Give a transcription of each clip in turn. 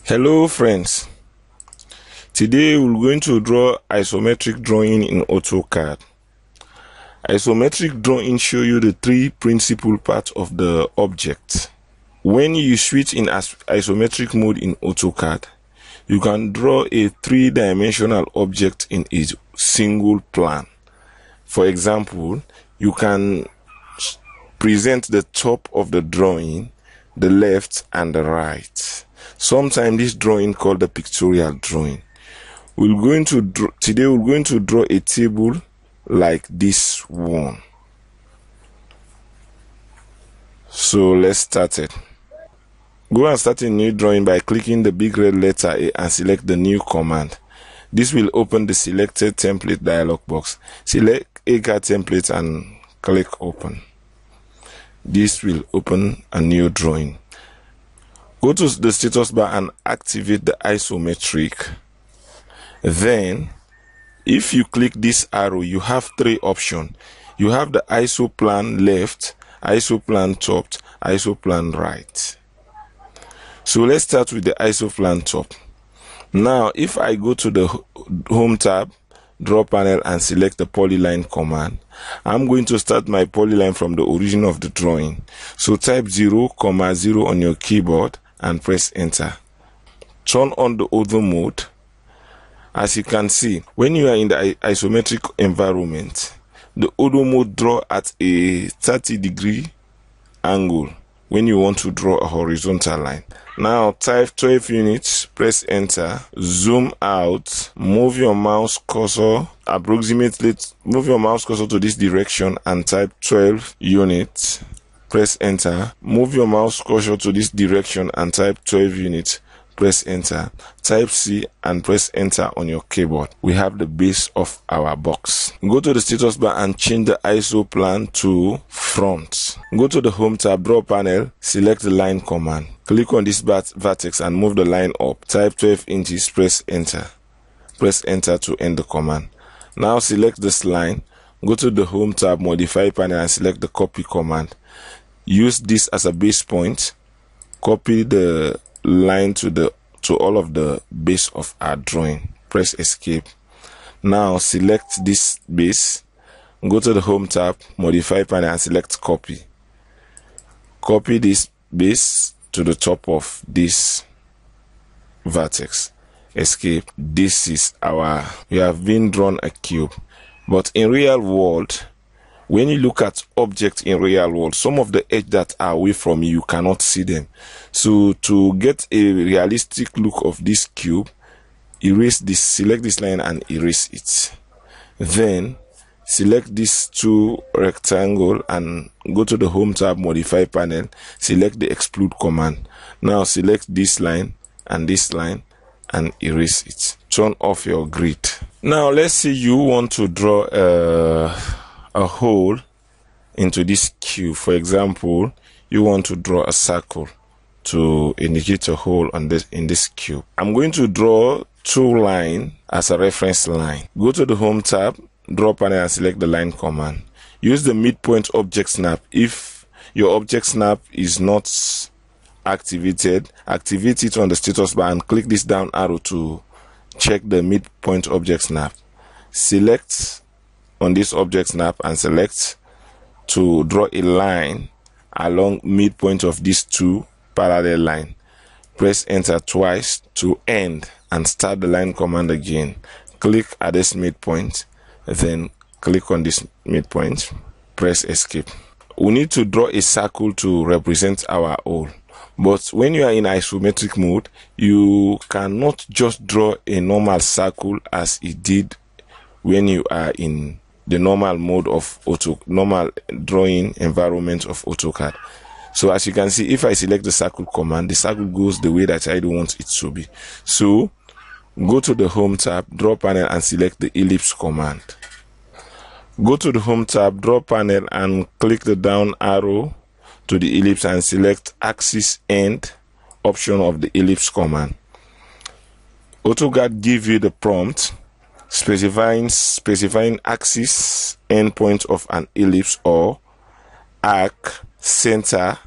Hello friends, today we're going to draw isometric drawing in AutoCAD. Isometric drawing show you the three principal parts of the object. When you switch in isometric mode in AutoCAD, you can draw a three-dimensional object in a single plan. For example, you can present the top of the drawing, the left and the right. Sometimes this drawing called the pictorial drawing. Today we're going to draw a table like this one. So let's start it. Go and start a new drawing by clicking the big red letter A and select the new command. This will open the selected template dialog box. Select AutoCAD template and click open. This will open a new drawing. Go to the status bar and activate the isometric. Then, if you click this arrow, you have three options. You have the ISO plan left, ISO plan top, ISO plan right. So let's start with the ISO plan top. Now, if I go to the Home tab, Draw panel and select the polyline command, I'm going to start my polyline from the origin of the drawing. So type 0, 0 on your keyboard and press enter. Turn on the auto mode. As you can see, when you are in the isometric environment, the auto mode draw at a 30-degree angle when you want to draw a horizontal line. Now type 12 units, press enter, zoom out, move your mouse cursor to this direction and type 12 units. Press enter. Move your mouse cursor to this direction and type 12 units. Press enter. Type C and press enter on your keyboard. We have the base of our box. Go to the status bar and change the ISO plan to front. Go to the Home tab, Draw panel, select the line command. Click on this vertex and move the line up. Type 12 inches, press enter. Press enter to end the command. Now select this line. Go to the Home tab, Modify panel and select the copy command. Use this as a base point. Copy the line to all of the base of our drawing. Press escape. Now select this base. Go to the Home tab, Modify panel and select copy. Copy this base to the top of this vertex. Escape. This is we have been drawn a cube. But in real world, when you look at objects in real world, some of the edges that are away from you cannot see them. So to get a realistic look of this cube, select this line and erase it. Then select these two rectangle and go to the Home tab, Modify panel, select the Exclude command. Now select this line and erase it. Turn off your grid. Now let's say you want to draw a hole into this cube. For example, you want to draw a circle to indicate a hole in this cube. I'm going to draw two lines as a reference line. Go to the Home tab, Draw panel and select the line command. Use the midpoint object snap. If your object snap is not activated, activate it on the status bar and click this down arrow to check the midpoint object snap. Select on this object snap and select to draw a line along midpoint of these two parallel lines. Press enter twice to end and start the line command again. Click at this midpoint, then click on this midpoint, press escape. We need to draw a circle to represent our hole. But when you are in isometric mode, you cannot just draw a normal circle as it did when you are in the normal mode of normal drawing environment of AutoCAD. So as you can see, if I select the circle command, the circle goes the way that I don't want it to be. So go to the Home tab, Draw panel and select the ellipse command. Go to the Home tab, Draw panel and click the down arrow to the ellipse and select axis end option of the ellipse command. AutoCAD give you the prompt specifying axis endpoint of an ellipse or arc center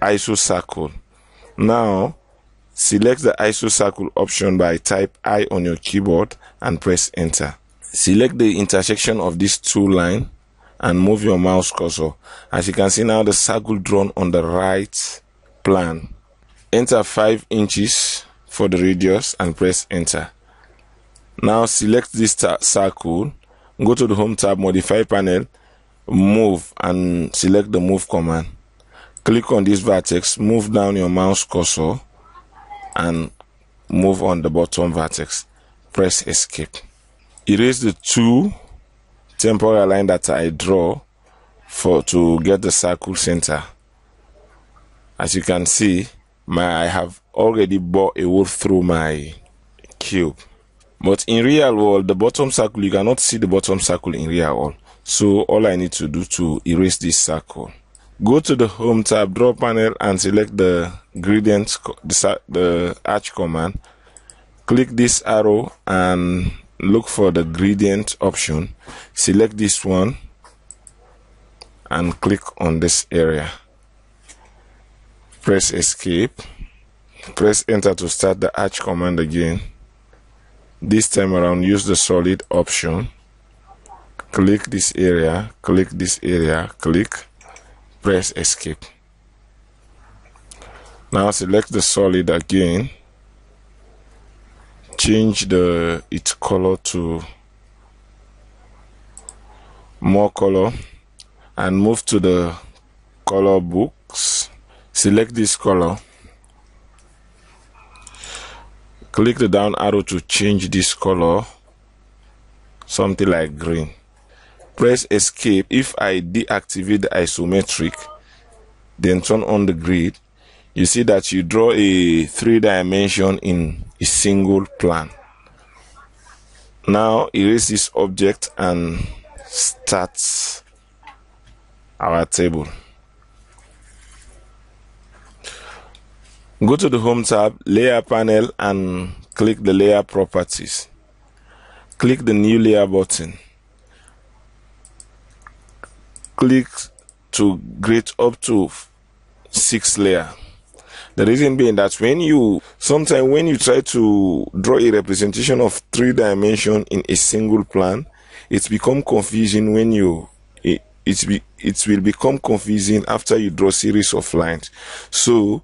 isocircle. Now select the ISO circle option by type I on your keyboard and press enter. Select the intersection of these two lines and move your mouse cursor. As you can see now, the circle drawn on the right plan. Enter 5 inches for the radius and press enter. Now select this circle, go to the home tab, modify panel, move, and select the move command. Click on this vertex, move down your mouse cursor and move on the bottom vertex. Press escape. Erase the 2 temporal lines that I draw to get the circle center. As you can see, I have already bored a hole through my cube. But in real world, the bottom circle, you cannot see the bottom circle in real world. So all I need to do to erase this circle, go to the home tab, draw panel, and select the gradient, the arch command. Click this arrow and look for the gradient option. Select this one and click on this area. Press escape. Press enter to start the arch command again. This time around, use the solid option. Click this area, click this area, click, press escape. Now select the solid again. Change its color to more color and move to the color books. Select this color. Click the down arrow to change this color, something like green. Press escape. If I deactivate the isometric, then turn on the grid, you see that you draw a 3-dimension in a single plan. Now erase this object and start our table. Go to the home tab, layer panel, and click the layer properties. Click the new layer button. Click to grade up to 6 layers. The reason being that sometimes when you try to draw a representation of 3 dimensions in a single plan, it becomes confusing it will become confusing after you draw a series of lines. So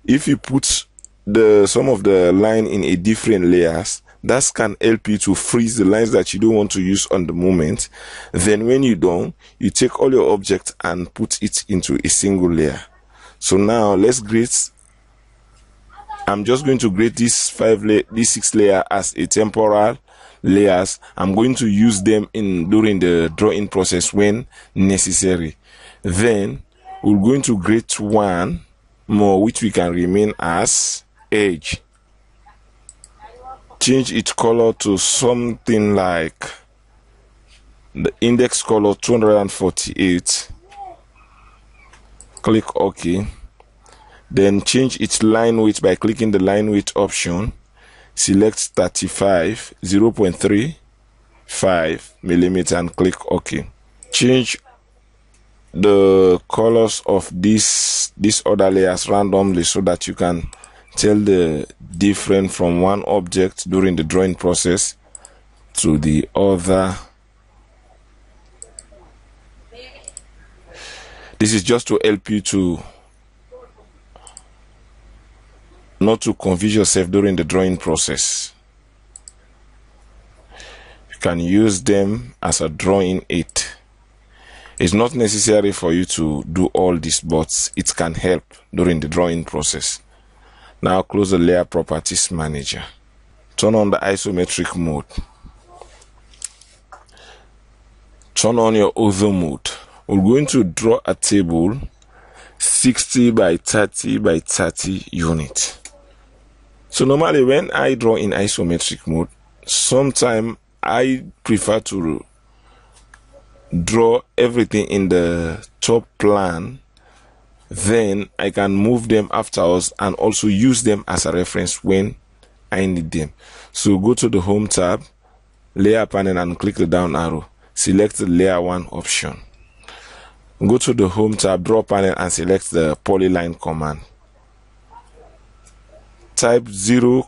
if you put some of the line in a different layers, that can help you to freeze the lines that you don't want to use on the moment. Then when you're done, you take all your objects and put it into a single layer. So now let's grade. I'm just going to grade these 6 layers as a temporal layers. I'm going to use them during the drawing process when necessary. Then we're going to grade 1 more, which we can remain as edge. Change its color to something like the index color 248. Click OK. Then change its line width by clicking the line width option. Select 35, 0.35 millimeter and click OK. Change the colors of these other layers randomly so that you can tell the difference from one object during the drawing process to the other. This is just to help you to not to confuse yourself during the drawing process. You can use them as a drawing aid. It's not necessary for you to do all this, but it can help during the drawing process. Now close the layer properties manager. Turn on the isometric mode. Turn on your auto mode. We're going to draw a table 60 by 30 by 30 units. So normally when I draw in isometric mode, sometimes I prefer to draw everything in the top plan, then I can move them afterwards and also use them as a reference when I need them. So go to the home tab, layer panel, and click the down arrow. Select the layer 1 option. Go to the home tab, draw panel, and select the polyline command. type 0,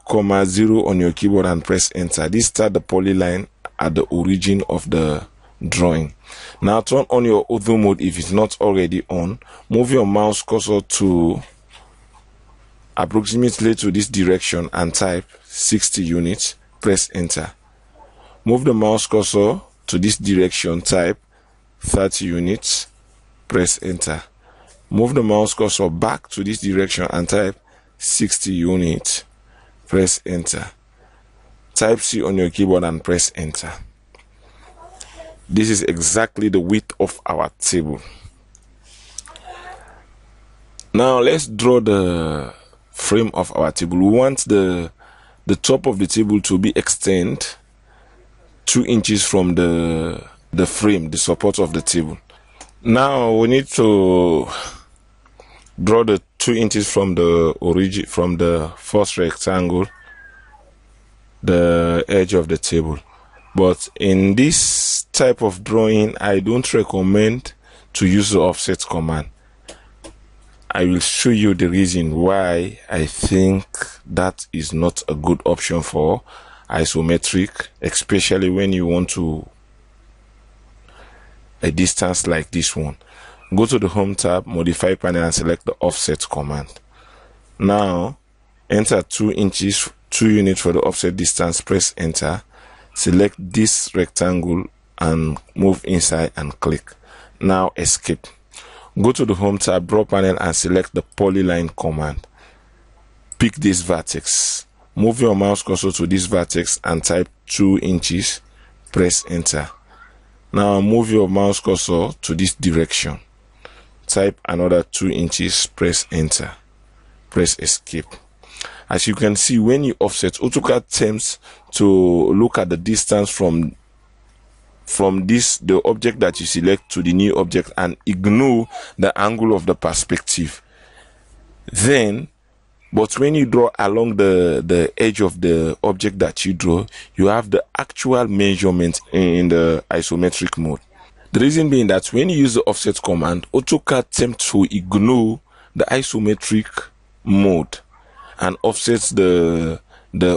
0 on your keyboard and press enter. This start the polyline at the origin of the drawing. Now turn on your auto mode if it's not already on. Move your mouse cursor to approximately to this direction and type 60 units. Press enter. Move the mouse cursor to this direction, type 30 units. Press enter. Move the mouse cursor back to this direction and type 60 units. Press enter. Type C on your keyboard and press enter. This is exactly the width of our table. Now let's draw the frame of our table. We want the top of the table to be extended 2 inches from the frame, the support of the table. Now we need to draw the 2 inches from the origin, from the first rectangle, the edge of the table. But in this type of drawing, I don't recommend to use the offset command. I will show you the reason why I think that is not a good option for isometric, especially when you want to a distance like this one. Go to the home tab, modify panel, and select the offset command. Now enter 2 inches, 2 units for the offset distance. Press enter. Select this rectangle and move inside and click. Now escape. Go to the home tab, draw panel, and select the polyline command. Pick this vertex. Move your mouse cursor to this vertex and type 2 inches. Press enter. Now move your mouse cursor to this direction. Type another 2 inches. Press enter. Press escape. As you can see, when you offset, AutoCAD tends to look at the distance from the object that you select to the new object and ignore the angle of the perspective. But when you draw along the edge of the object that you draw, you have the actual measurement in the isometric mode. The reason being that when you use the offset command, AutoCAD tends to ignore the isometric mode and offsets the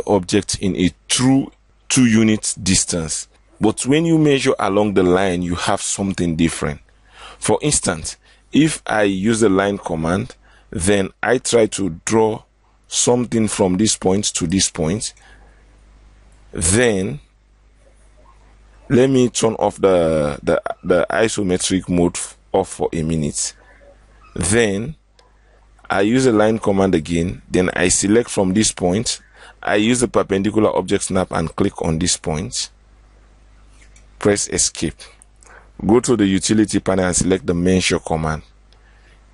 object in a true 2 units distance. But when you measure along the line, you have something different. For instance, if I use the line command, then I try to draw something from this point to this point. Then let me turn off the isometric mode off for a minute. Then I use the line command again. Then I select from this point. I use the perpendicular object snap and click on this point. Press escape. Go to the utility panel and select the measure command.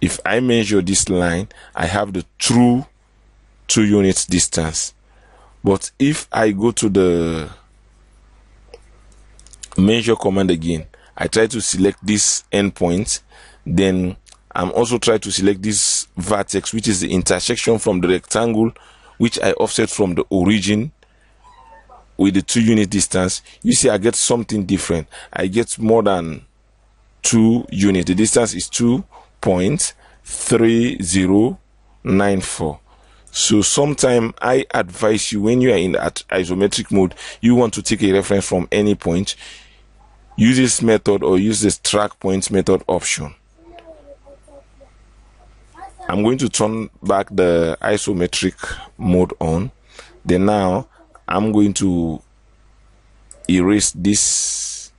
If I measure this line, I have the true 2 units distance. But if I go to the measure command again, I try to select this endpoint, then I'm also trying to select this vertex, which is the intersection from the rectangle which I offset from the origin with the 2 unit distance. You see, I get something different. I get more than 2 units. The distance is 2.3094. So sometime I advise you, when you are in that isometric mode, you want to take a reference from any point, use this method or use this track points method option. I'm going to turn back the isometric mode on. Then now I'm going to erase this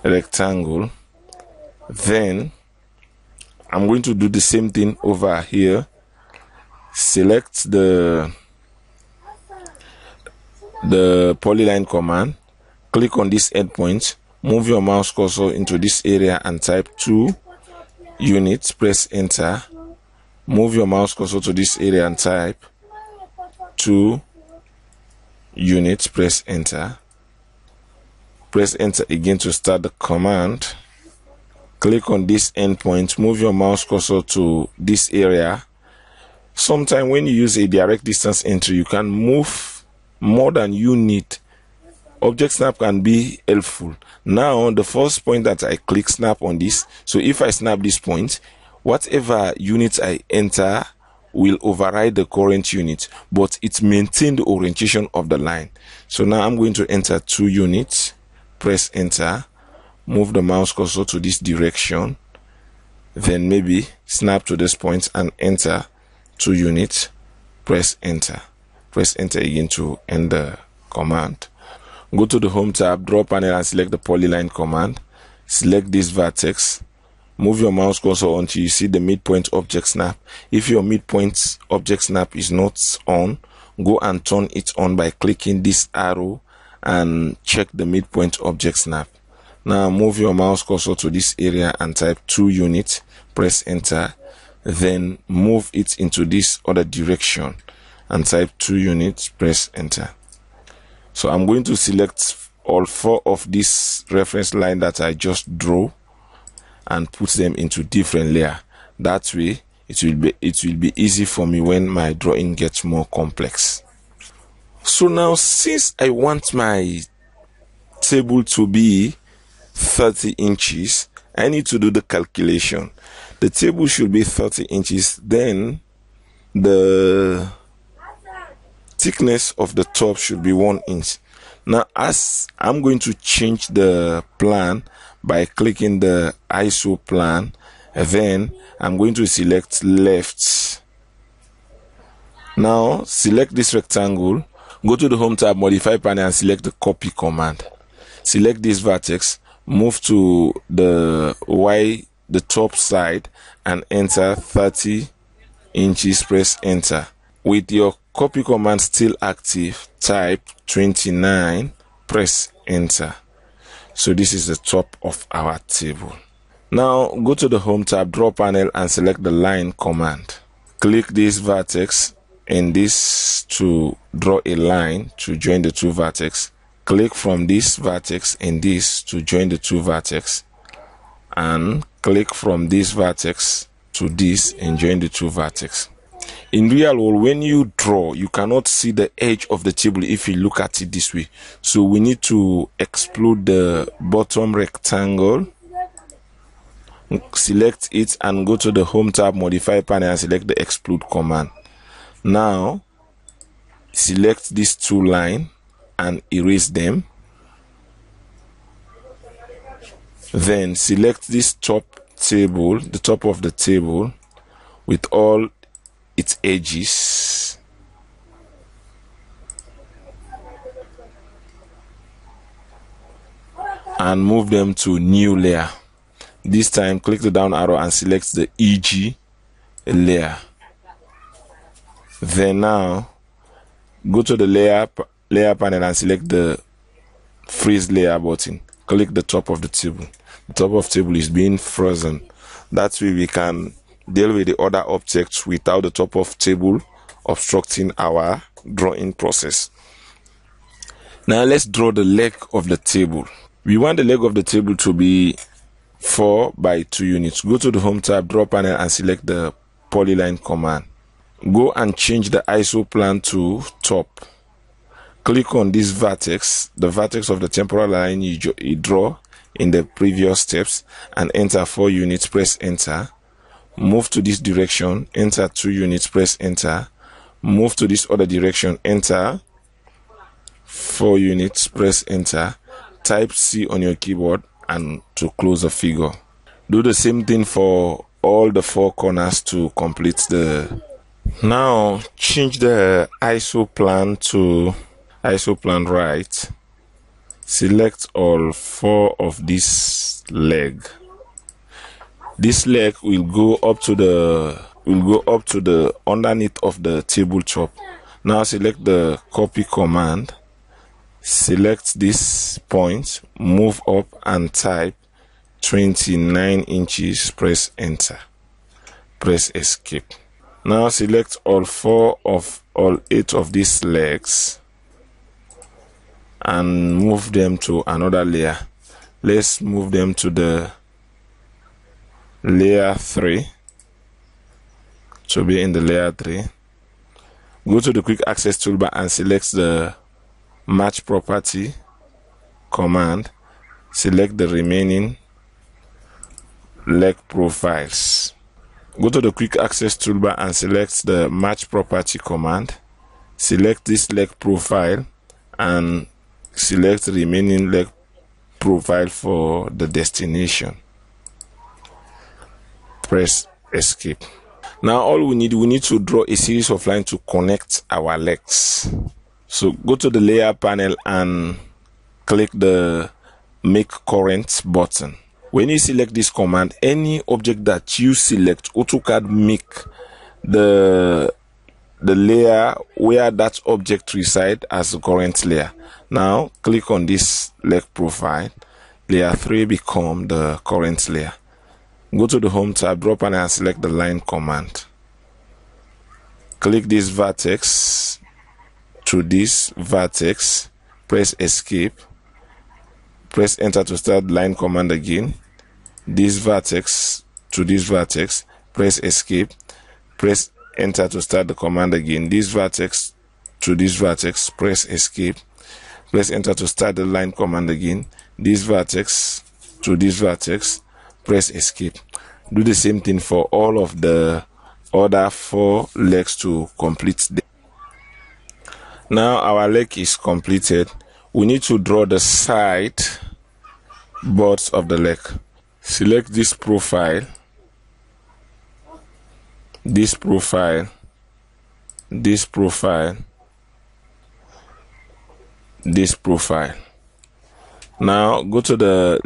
rectangle. Then I'm going to do the same thing over here. Select the polyline command. Click on this endpoint. Move your mouse cursor into this area and type 2 units. Press enter. Move your mouse cursor to this area and type 2 units. Press enter. Press enter again to start the command. Click on this endpoint. Move your mouse cursor to this area. Sometimes when you use a direct distance entry, you can move more than you need. Object snap can be helpful. Now the first point that I click, snap on this. So if I snap this point, whatever units I enter will override the current unit, but it maintains the orientation of the line. So now I'm going to enter 2 units, press enter, move the mouse cursor to this direction, then maybe snap to this point and enter 2 units, press enter again to end the command. Go to the home tab, draw panel, and select the polyline command. Select this vertex, move your mouse cursor until you see the midpoint object snap. If your midpoint object snap is not on, go and turn it on by clicking this arrow and check the midpoint object snap. Now move your mouse cursor to this area and type 2 units, press enter, then move it into this other direction and type 2 units, press enter. So I'm going to select all 4 of this reference line that I just drew and put them into different layer. That way it will be easy for me when my drawing gets more complex. So now, since I want my table to be 30 inches, I need to do the calculation. The table should be 30 inches, then the thickness of the top should be 1 inch. Now, as I'm going to change the plan by clicking the ISO plan, then I'm going to select left. Now select this rectangle, go to the home tab, modify panel, and select the copy command. Select this vertex, move to the top side and enter 30 inches, press enter. With your copy command still active, type 29, press enter. So this is the top of our table. Now go to the home tab, draw panel, and select the line command. Click this vertex and this to draw a line to join the 2 vertex. Click from this vertex and this to join the 2 vertex, and click from this vertex to this and join the 2 vertex. In real world, when you draw, you cannot see the edge of the table if you look at it this way. So we need to exclude the bottom rectangle, select it, and go to the home tab, modify panel, and select the exclude command. Now select these 2 lines and erase them. Then select this top table, the top of the table with all its edges, and move them to new layer. This time click the down arrow and select the EG layer. Then now go to the layer panel and select the freeze layer button. Click the top of the table. The top of the table is being frozen. That way we can deal with the other objects without the top of table obstructing our drawing process. Now let's draw the leg of the table. We want the leg of the table to be 4 by 2 units. Go to the home tab, draw panel, and select the polyline command. Go and change the ISO plan to top. Click on this vertex, the vertex of the temporal line you draw in the previous steps, and enter 4 units, press enter. Move to this direction, enter 2 units, press enter. Move to this other direction, enter 4 units, press enter. Type C on your keyboard and to close the figure. Do the same thing for all the 4 corners to complete the. Now change the ISO plan to ISO plan right. Select all 4 of this leg. This leg will go up to the underneath of the tabletop. Now select the copy command. Select this point, move up and type 29 inches, press enter. Press escape. Now select all 8 of these legs and move them to another layer. Let's move them to the layer 3 to be in the layer 3. Go to the quick access toolbar and select the match property command. Select the remaining leg profiles. Go to the quick access toolbar and select the match property command. Select this leg profile and select the remaining leg profile for the destination. Press escape. Now all we need to draw a series of lines to connect our legs. So go to the layer panel and click the make current button. When you select this command, any object that you select, AutoCAD make the layer where that object resides as the current layer. Now click on this leg profile. Layer 3 become the current layer. Go to the home tab, drop panel and select the line command. Click this vertex to this vertex, press escape, press enter to start line command again. This vertex to this vertex, press escape, press enter to start the command again. This vertex to this vertex, press escape, press enter to start the line command again. This vertex to this vertex, press escape. Do the same thing for all of the other 4 legs to complete them. Now our leg is completed. We need to draw the side boards of the leg. Select this profile, this profile, this profile, this profile. Now go to the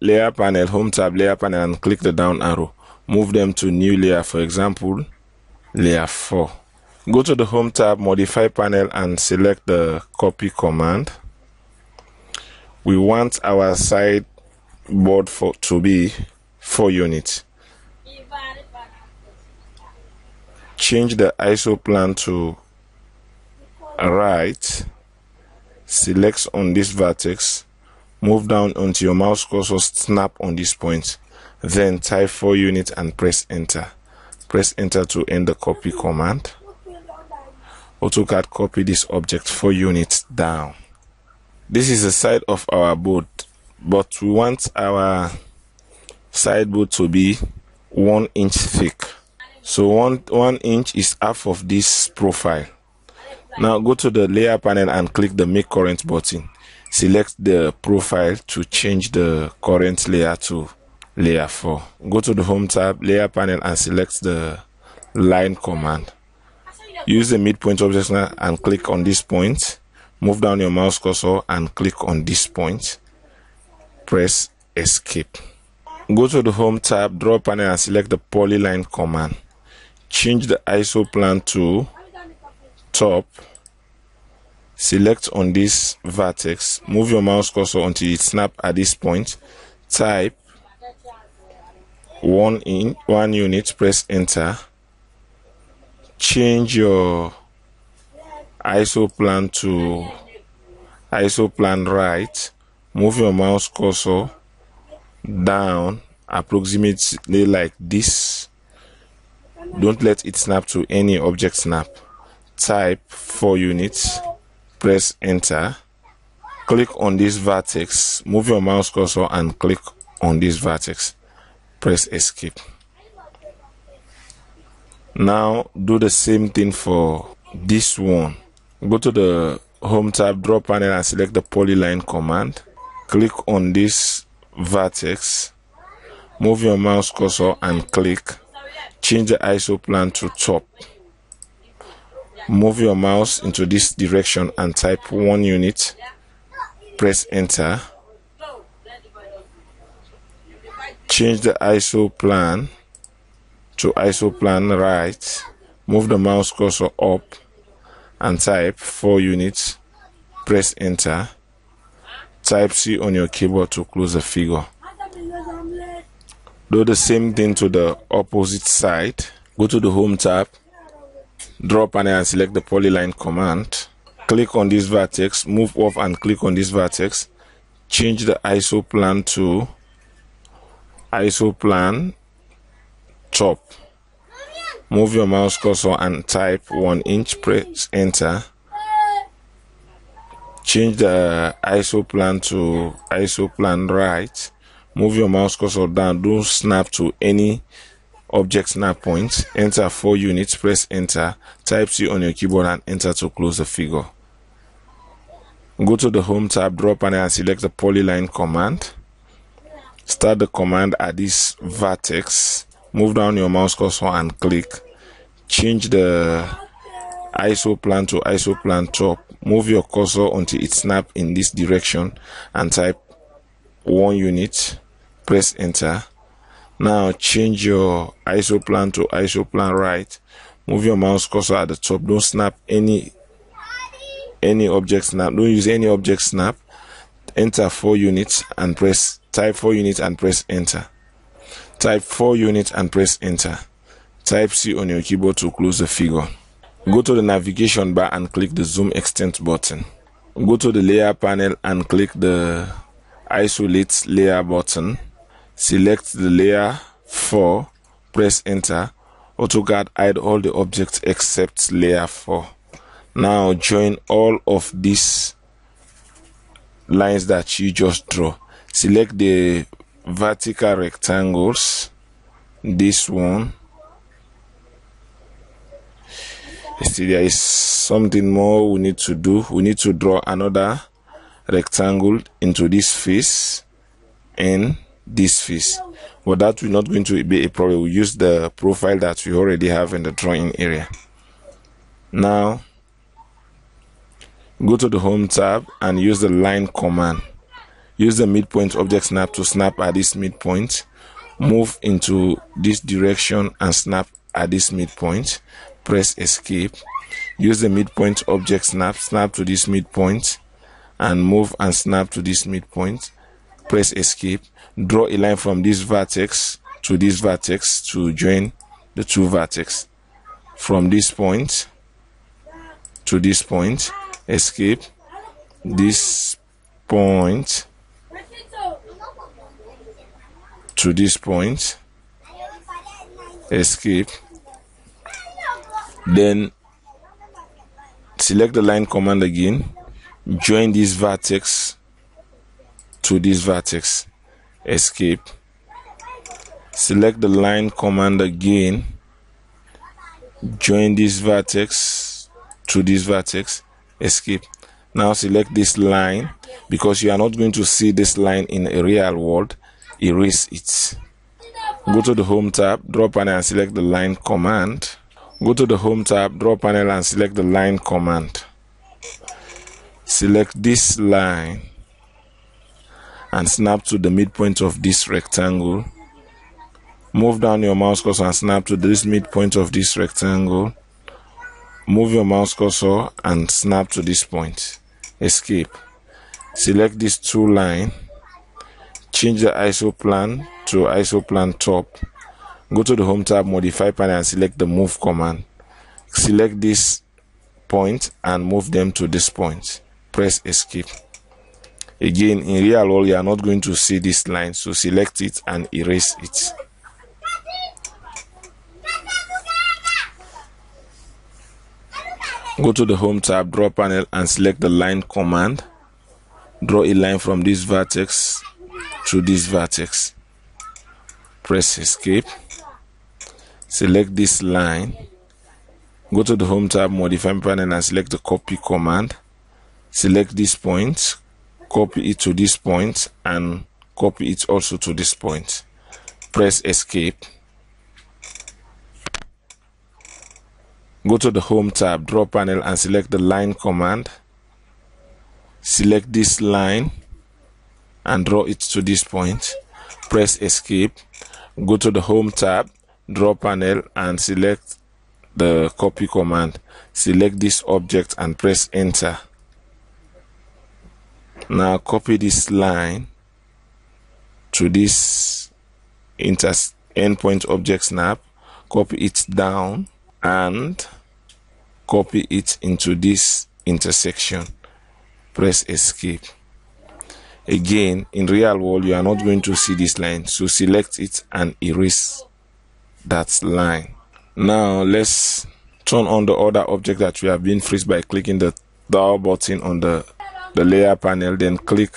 layer panel, home tab, layer panel and click the down arrow. Move them to new layer, for example, layer 4. Go to the home tab, modify panel and select the copy command. We want our side board to be 4 units. Change the ISO plan to right. Select on this vertex. Move down until your mouse cursor snap on this point. Then type 4 units and press enter. Press enter to end the copy command. AutoCAD copy this object 4 units down. This is the side of our board, but we want our side board to be 1 inch thick. So 1 inch is half of this profile. Now go to the layer panel and click the make current button. Select the profile to change the current layer to layer 4. Go to the home tab, layer panel and select the line command. Use the midpoint object and click on this point. Move down your mouse cursor and click on this point. Press escape. Go to the home tab, draw panel and select the polyline command. Change the ISO plan to top. Select on this vertex. Move your mouse cursor until it snaps at this point. Type 1 unit, press enter. Change your ISO plan to ISO plan right. Move your mouse cursor down approximately like this. Don't let it snap to any object snap. Type 4 units, press enter. Click on this vertex, move your mouse cursor and click on this vertex. Press escape. Now do the same thing for this one. Go to the home tab, draw panel and select the polyline command. Click on this vertex, move your mouse cursor and click. Change the ISO plan to top. Move your mouse into this direction and type 1 unit. Press enter. Change the ISO plan to ISO plan right. Move the mouse cursor up and type 4 units. Press enter. Type C on your keyboard to close the figure. Do the same thing to the opposite side. Go to the home tab, draw panel and select the polyline command. Click on this vertex, move off and click on this vertex. Change the ISO plan to ISO plan top. Move your mouse cursor and type 1 inch, press enter. Change the ISO plan to ISO plan right. Move your mouse cursor down, don't snap to any object snap point, enter 4 units, press enter, type C on your keyboard and enter to close the figure. Go to the home tab, draw panel and select the polyline command. Start the command at this vertex, move down your mouse cursor and click. Change the ISO plan to ISO plan top. Move your cursor until it snaps in this direction and type 1 unit, press enter. Now change your ISO plan to ISO plan right. Move your mouse cursor at the top. Don't snap any object snap. Don't use any object snap. Enter 4 units and type 4 units and press enter. Type 4 units and press enter. Type C on your keyboard to close the figure. Go to the navigation bar and click the zoom extent button. Go to the layer panel and click the isolate layer button. Select the layer 4, press enter. AutoCAD hide all the objects except layer 4. Now join all of these lines that you just draw. Select the vertical rectangles, this one. See, there is something more we need to do. We need to draw another rectangle into this face and this face, but that will not going to be a problem. We use the profile that we already have in the drawing area. Now go to the home tab and use the line command. Use the midpoint object snap to snap at this midpoint. Move into this direction and snap at this midpoint. Press escape. Use the midpoint object snap to this midpoint and move and snap to this midpoint. Press escape. Draw a line from this vertex to this vertex to join the two vertex. From this point to this point, escape. This point to this point, escape. Then select the line command again, join this vertex to this vertex, escape. Select the line command again, join this vertex to this vertex, escape. Now select this line, because you are not going to see this line in a real world, erase it. Go to the home tab, draw panel and select the line command. Go to the home tab, draw panel and select the line command. Select this line and snap to the midpoint of this rectangle. Move down your mouse cursor and snap to this midpoint of this rectangle. Move your mouse cursor and snap to this point. Escape. Select these two lines. Change the ISO plan to ISO plan top. Go to the home tab, modify panel and select the move command. Select this point and move them to this point. Press escape. Again, in real world, you are not going to see this line, so select it and erase it. Go to the home tab, draw panel and select the line command. Draw a line from this vertex to this vertex. Press escape. Select this line. Go to the home tab, modify panel and select the copy command. Select this point, copy it to this point and copy it also to this point. Press escape. Go to the home tab, draw panel and select the line command. Select this line and draw it to this point. Press escape. Go to the home tab, draw panel and select the copy command. Select this object and press enter. Now copy this line to this endpoint object snap, copy it down and copy it into this intersection. Press escape. Again, in real world, you are not going to see this line, so select it and erase that line. Now let's turn on the other object that we have been freeze by clicking the down button on the layer panel, then click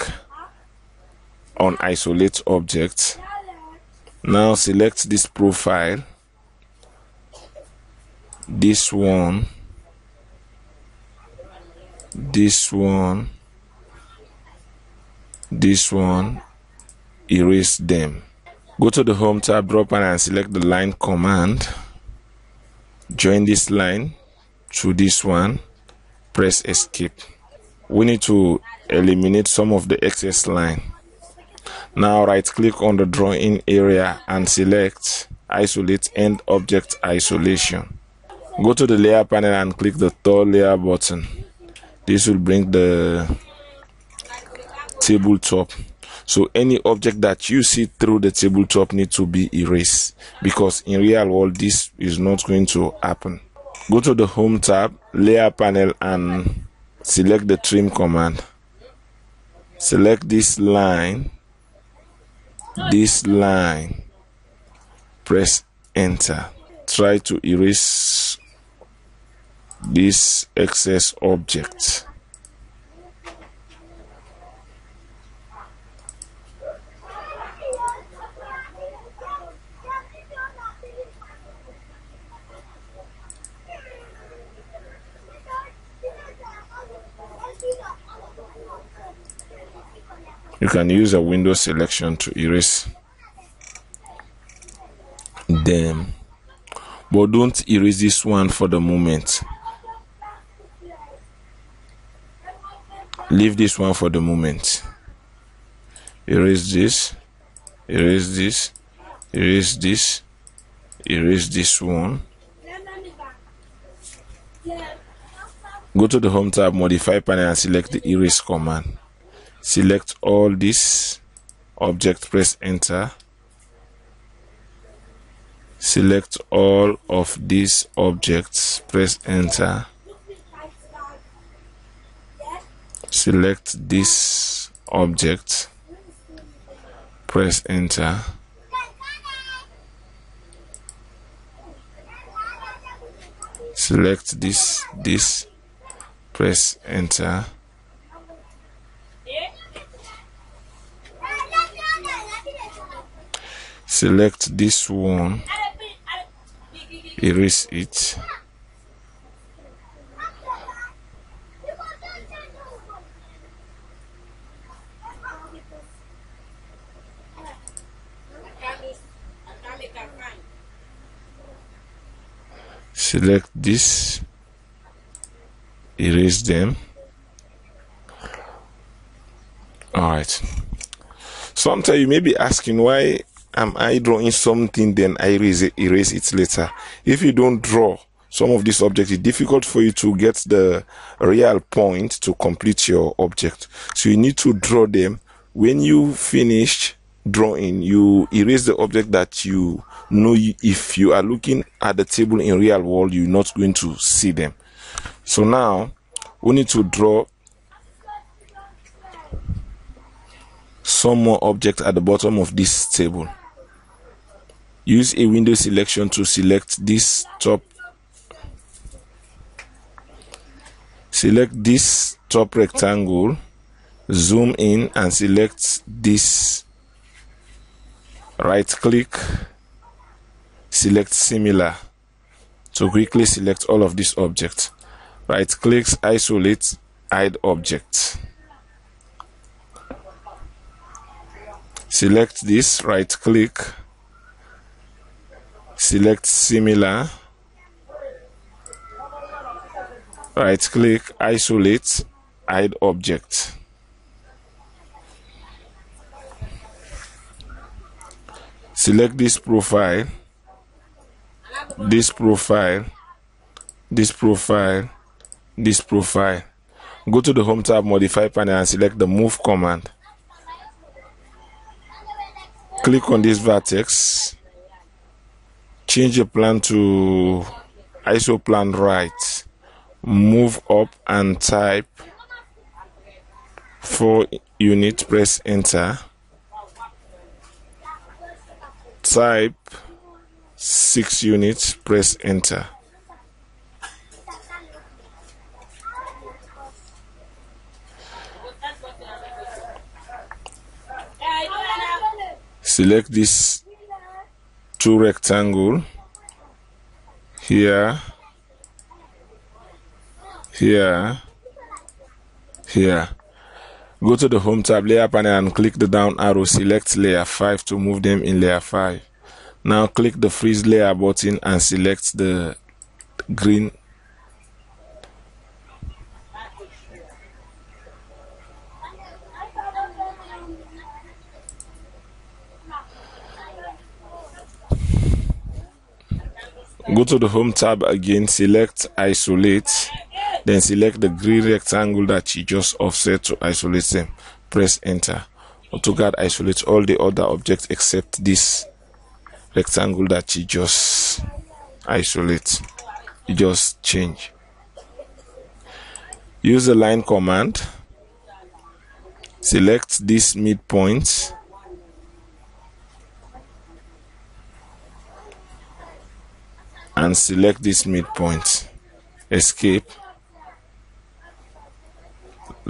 on isolate object. Now select this profile this one, this one, this one, erase them. Go to the Home tab, drop panel, and select the line command. Join this line to this one, press escape. We need to eliminate some of the excess line. Now right click on the drawing area and select isolate end object isolation. Go to the layer panel and click the third layer button. This will bring the tabletop. So any object that you see through the tabletop need to be erased, because in real world this is not going to happen. Go to the Home tab, layer panel, and select the trim command. Select this line, press enter. Try to erase this excess object. You can use a window selection to erase them, but don't erase this one for the moment. Leave this one for the moment. Erase this, erase this, erase this, erase this one. Go to the Home tab, modify panel, and select the erase command. Select all this object, press enter. Select all of these objects, press enter. Select this object, press enter. Select this, press enter. Select this one, erase it. Select this, erase them. Alright. Sometimes you may be asking, why am I drawing something then I erase it later? If you don't draw some of these objects, it's difficult for you to get the real point to complete your object. So you need to draw them. When you finish drawing, you erase the object that you know if you are looking at the table in real world, you're not going to see them. So now we need to draw some more objects at the bottom of this table. Use a window selection to select this top. Select this top rectangle, zoom in and select this. Right click, select similar to quickly select all of these objects. Right click, isolate, hide object. Select this, right click, select similar, right click, isolate, hide object. Select this profile, this profile, this profile, this profile. Go to the Home tab, modify panel, and select the move command. Click on this vertex, change the plan to ISO plan right, move up and type 4 unit, press enter. Type 6 units, press enter. Select this 2 rectangle here, here, here. Go to the Home tab, Layer panel, and click the down arrow. Select Layer 5 to move them in Layer 5. Now click the Freeze Layer button and select the green. Go to the Home tab again, select Isolate, then select the green rectangle that you just offset to isolate them. Press Enter. AutoCAD isolates all the other objects except this rectangle that you just isolate. You just change. Use the line command. Select this midpoint. And select this midpoint. Escape.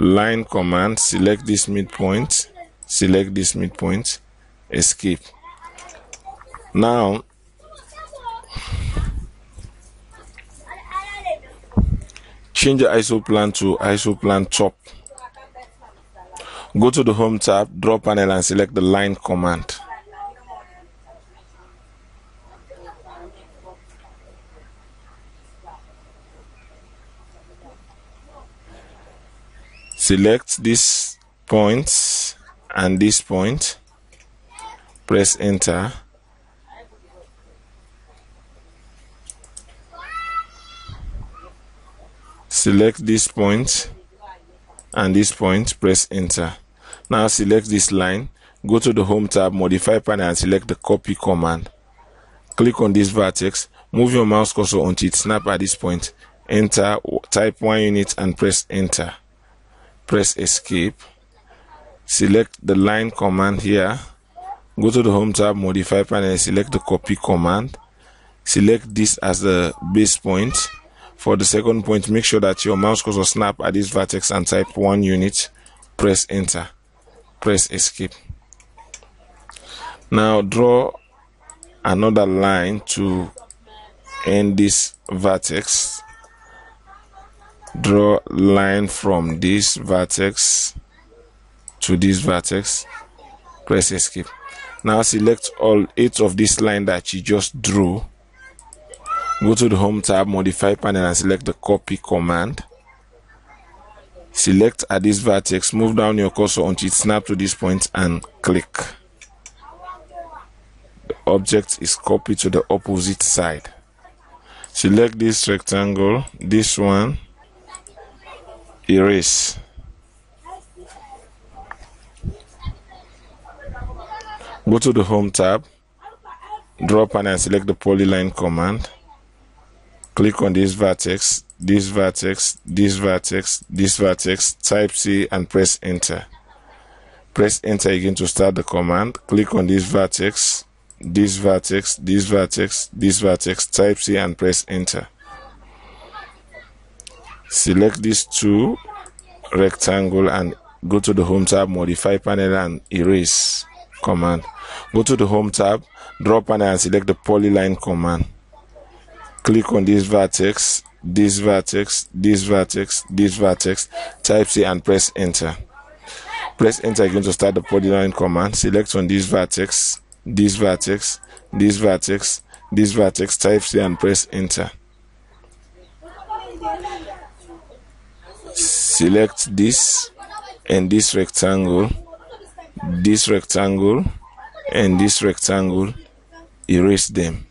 Line command, select this midpoint, select this midpoint, escape. Now, change the ISO plan to ISO plan top. Go to the Home tab, Draw panel, and select the line command. Select this point and this point. Press Enter. Select this point and this point. Press Enter. Now select this line. Go to the Home tab, Modify panel, and select the Copy command. Click on this vertex. Move your mouse cursor until it snaps at this point. Enter. Type 1 unit and press Enter. Press Escape. Select the line command here. Go to the Home tab, Modify panel, and select the Copy command. Select this as the base point. For the second point, make sure that your mouse cursor snap at this vertex and type 1 unit. Press Enter. Press Escape. Now draw another line to end this vertex. Draw line from this vertex to this vertex. Press Escape. Now select all 8 of this line that you just drew. Go to the Home tab, Modify panel, and select the Copy command. Select at this vertex, move down your cursor until it snaps to this point and click. The object is copied to the opposite side. Select this rectangle, this one, erase. Go to the Home tab, Draw panel, and select the Polyline command. Click on this vertex, this vertex, this vertex, this vertex, type C and press Enter. Press Enter again to start the command. Click on this vertex, this vertex, this vertex, this vertex, type C and press Enter. Select these 2 rectangle and go to the Home tab, Modify panel, and erase command. Go to the Home tab, Draw panel, and select the Polyline command. Click on this vertex, this vertex, this vertex, this vertex, type C and press Enter. Press Enter again to start the Polyline command. Select on this vertex, this vertex, this vertex, this vertex, type C and press Enter. Select this and this rectangle, and this rectangle, erase them.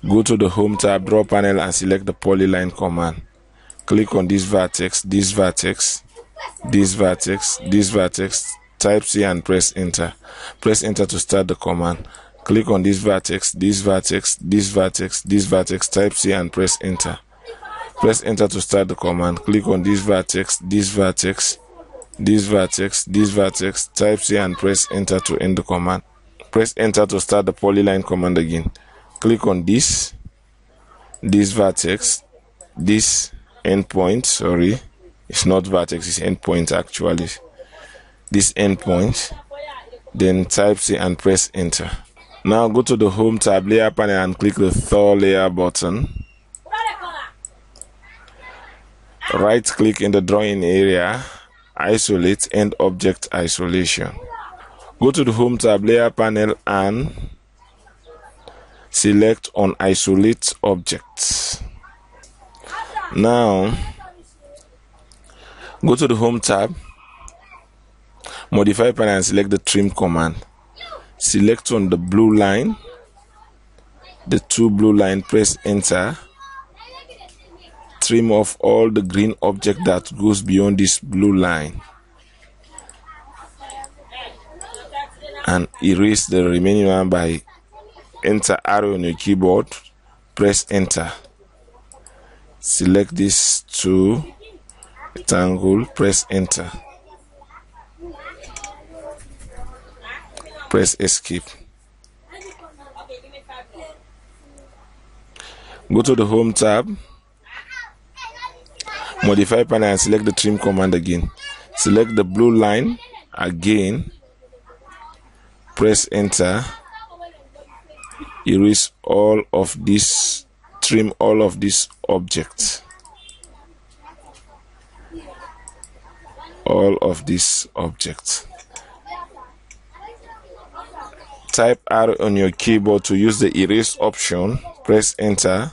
Go to the Home tab, Draw panel, and select the Polyline command. Click on this vertex, this vertex, this vertex, this vertex, type C and press Enter. Press Enter to start the command. Click on this vertex, this vertex, this vertex, this vertex, type C and press Enter. Press Enter to start the command. Click on this vertex, this vertex, this vertex, this vertex, type C and press Enter to end the command. Press Enter to start the Polyline command again. Click on this vertex, this endpoint, sorry, it's not vertex, it's endpoint actually. This endpoint, then type C and press Enter. Now go to the Home tab, Layer panel, and click the Thaw Layer button. Right click in the drawing area, isolate, end object isolation. Go to the home tab, layer panel, and select on isolate objects. Now go to the home tab, modify panel, and select the trim command. Select on the blue line, the two blue line, press enter. Trim off all the green object that goes beyond this blue line and erase the remaining one by enter arrow on your keyboard, press enter. Select this two rectangle, press enter, press escape. Go to the home tab, modify panel, and select the trim command again. Select the blue line again, press enter. Erase all of this, trim all of these objects. All of these objects. Type R on your keyboard to use the erase option. Press enter.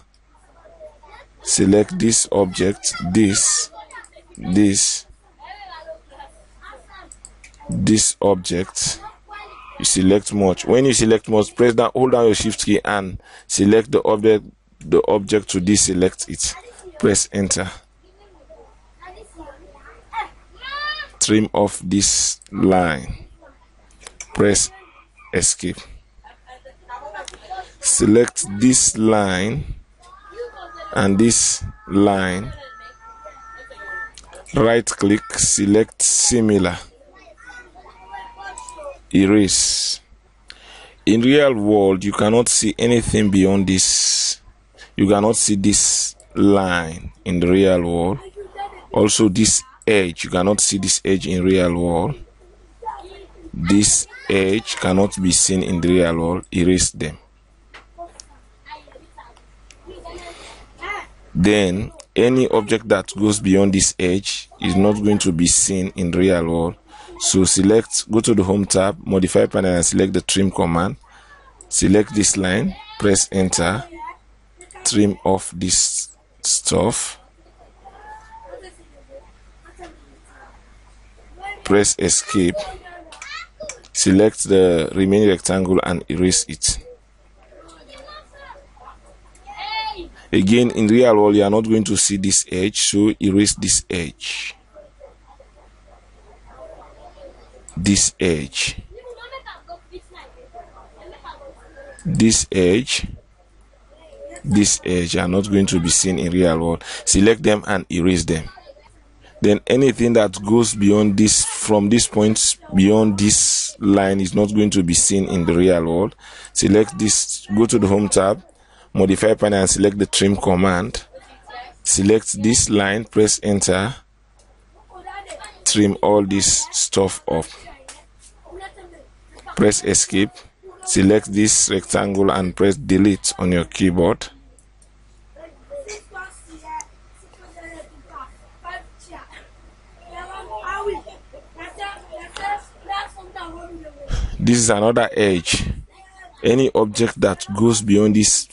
Select this object, this object. You select much. When you select much, press down, hold down your shift key and select the object to deselect it. Press enter. Trim off this line. Press escape. Select this line and this line. Right click, select similar. Erase. In real world, you cannot see anything beyond this. You cannot see this line in the real world. Also this edge, you cannot see this edge in real world. This edge cannot be seen in the real world. Erase them. Then any object that goes beyond this edge is not going to be seen in real world. So select, go to the home tab, modify panel, and select the trim command. Select this line, press enter, trim off this stuff, press escape, select the remaining rectangle and erase it. Again, in real world, you are not going to see this edge, so erase this edge. This edge, this edge, this edge are not going to be seen in real world. Select them and erase them. Then anything that goes beyond this, from this point beyond this line, is not going to be seen in the real world. Select this, go to the home tab, modify panel, and select the trim command. Select this line, press enter, trim all this stuff off. Press escape, select this rectangle and press delete on your keyboard. This is another edge. Any object that goes beyond this,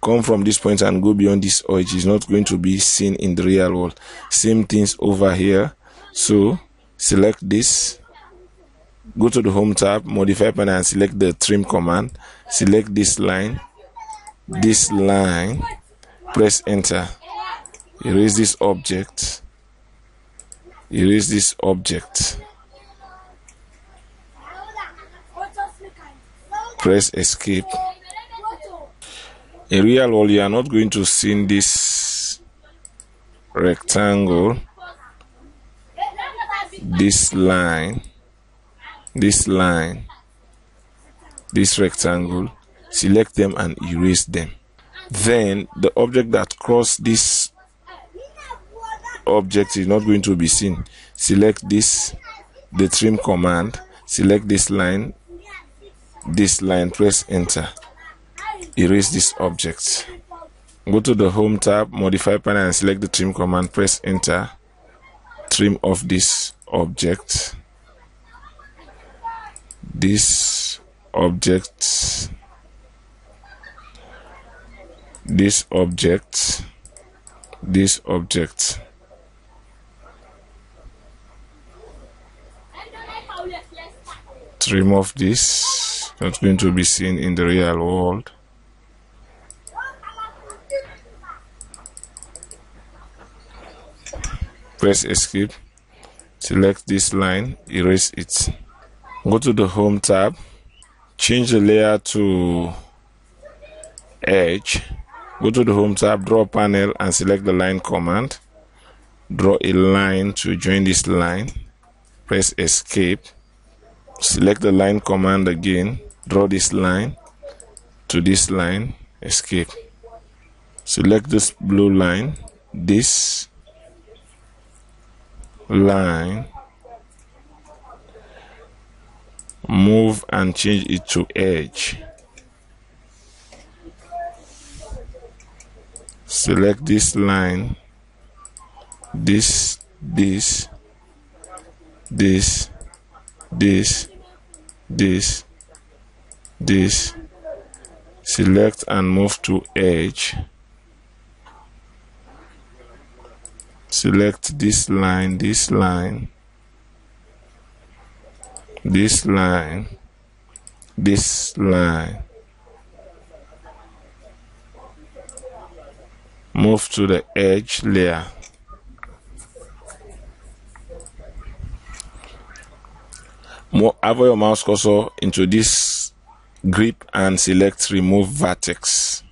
come from this point and go beyond this edge, is not going to be seen in the real world. Same things over here. So select this, go to the home tab, modify panel, and select the trim command. Select this line, press enter. Erase this object, erase this object, press escape. In real world, you are not going to see this rectangle, this line, this rectangle. Select them and erase them. Then the object that crossed this object is not going to be seen. Select this, the trim command, select this line, press enter. Erase this object. Go to the home tab, modify panel, and select the trim command. Press enter. Trim off this object, this object, this object, this object. Trim off this, not going to be seen in the real world. Press escape, select this line, erase it. Go to the home tab, change the layer to edge. Go to the home tab, draw panel, and select the line command. Draw a line to join this line. Press escape, select the line command again, draw this line to this line, escape. Select this blue line, this line, move and change it to edge. Select this line, this, this, this, this, this, this. Select and move to edge. Select this line, this line, this line, this line. Move to the edge layer. Hover your mouse cursor into this grip and select remove vertex.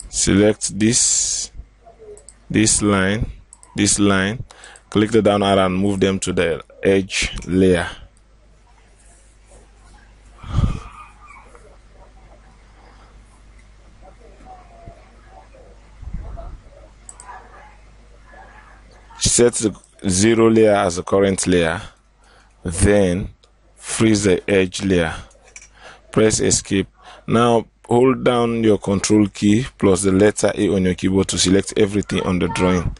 Select this line, click the down arrow and move them to the edge layer. Set the 0 layer as the current layer, then freeze the edge layer. Press escape. Now hold down your control key plus the letter A on your keyboard to select everything on the drawing.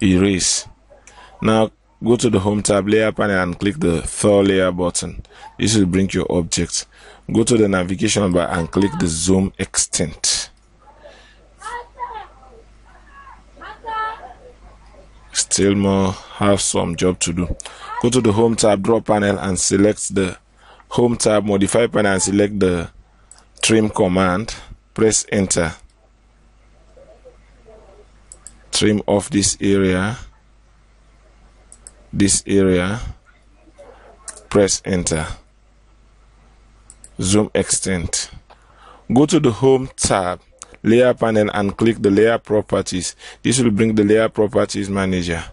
Erase. Now go to the home tab, layer panel, and click the thaw layer button. This will bring your object. Go to the navigation bar and click the zoom extent. Still more, have some job to do. Go to the home tab, draw panel, and select the home tab, modify panel, and select the trim command. Press enter. Trim off this area, press enter. Zoom extent. Go to the home tab, layer panel, and click the layer properties. This will bring the layer properties manager.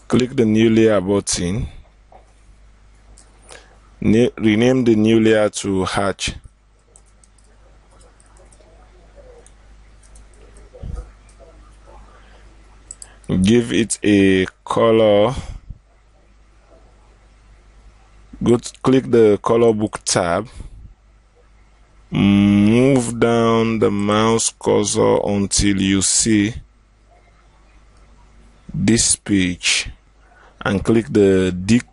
Click the new layer button. Rename the new layer to hatch. Give it a color. Click the color book tab. Move down the mouse cursor until you see this page and click the Dick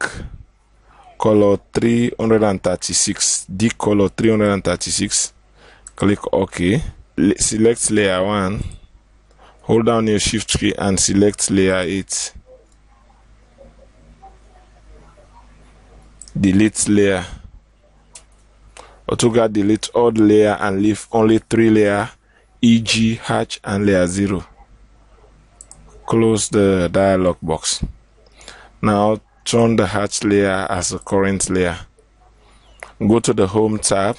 color 336. Dick color 336. Click OK. Select layer 1. Hold down your shift key and select layer 8. Delete layer. AutoCAD delete all the layer and leave only 3 layer, e.g. hatch and layer 0. Close the dialog box. Now turn the hatch layer as the current layer. Go to the home tab,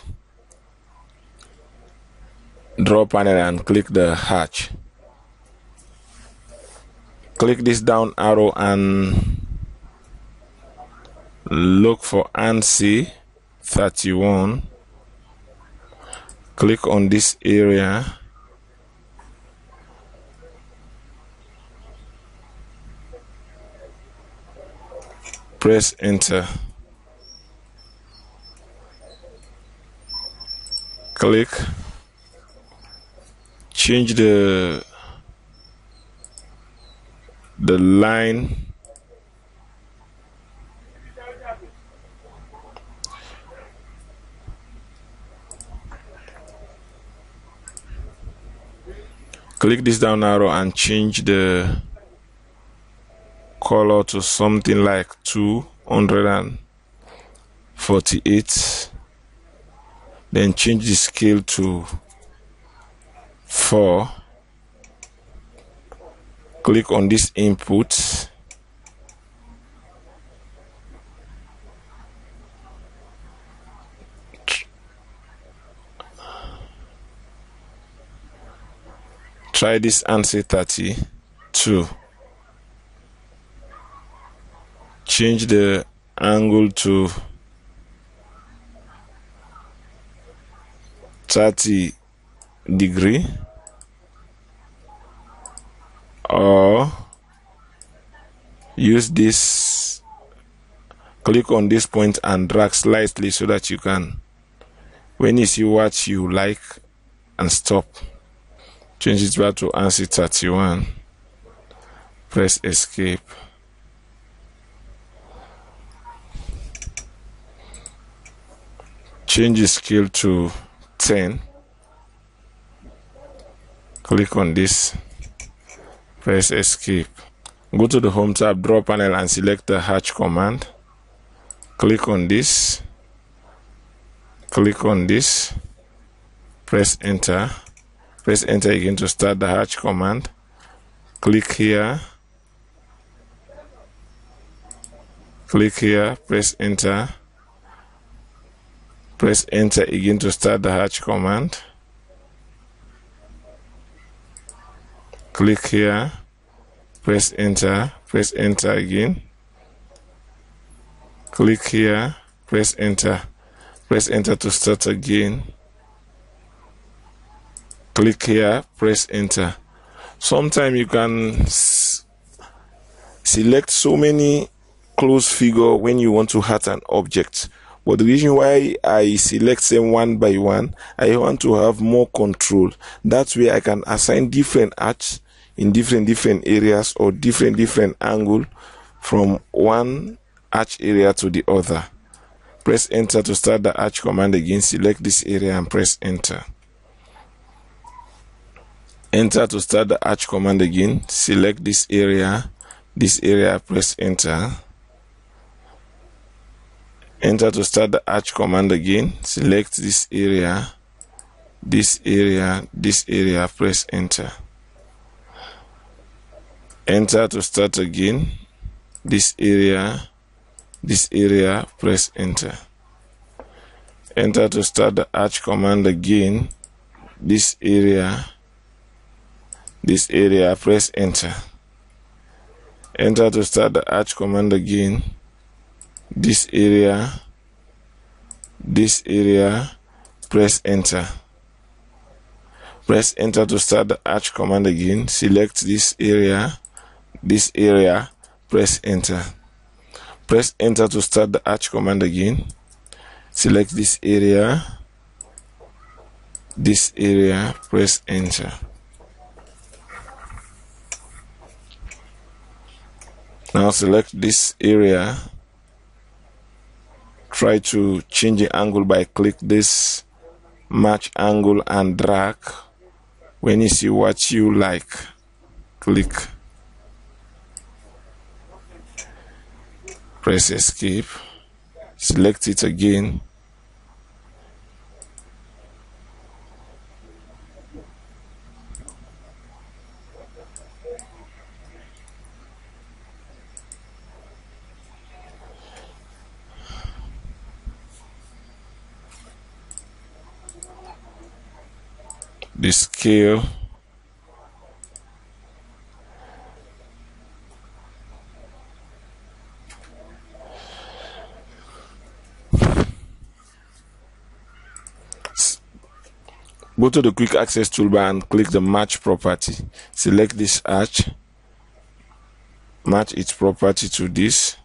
draw panel, and click the hatch. Click this down arrow and look for ANSI 31. Click on this area. Press enter. click, change the line, click this down arrow and change the color to something like 248. Then change the scale to 4. Click on this input, try this and say 32. Change the angle to 30 degree, or use this, click on this point and drag slightly so that you can, when you see what you like, and stop. Change it back to ANSI 31. Press escape. Change the scale to 10. Click on this. Press escape. Go to the home tab, draw panel, and select the hatch command. Click on this. Click on this. Press enter. Press enter again to start the hatch command. Click here. Click here. Press enter. Press enter again to start the hatch command. Click here. Press enter again. Click here. Press enter to start again. Click here. Press enter. Sometimes you can select so many close figure when you want to add an object. But the reason why I select them one by one, I want to have more control. That way I can assign different arcs in different areas, or different angle from one arch area to the other. Press enter to start the arch command again. Select this area and press enter. Enter to start the arch command again. Select this area, press enter. Enter to start the arch command again. Select this area, press enter. Enter to start again. This area, press enter. Enter to start the arch command again. This area, press enter. Enter to start the arch command again. This area, press enter. Press enter to start the arch command again. Select this area, press enter. Press enter to start the arch command again. Select this area, press enter. Now select this area. Try to change the angle by click this match angle and drag. When you see what you like, click. Press escape. Select it again. The scale, go to the quick access toolbar and click the match property. Select this arch, match its property to this,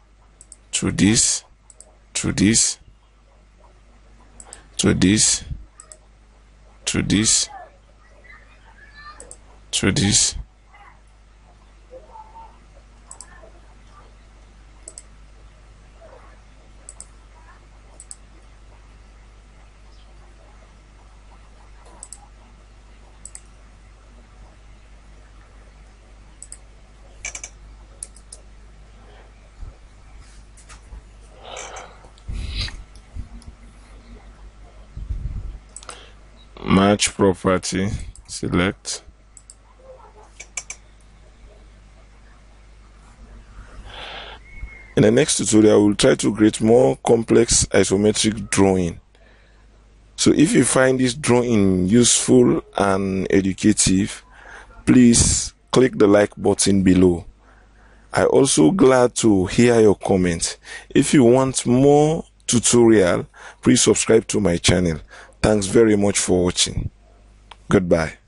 to this, to this, to this, to this, to this. Match property, select. In the next tutorial, we'll try to create more complex isometric drawing. So if you find this drawing useful and educative, please click the like button below. I'm also glad to hear your comments. If you want more tutorial, please subscribe to my channel. Thanks very much for watching. Goodbye.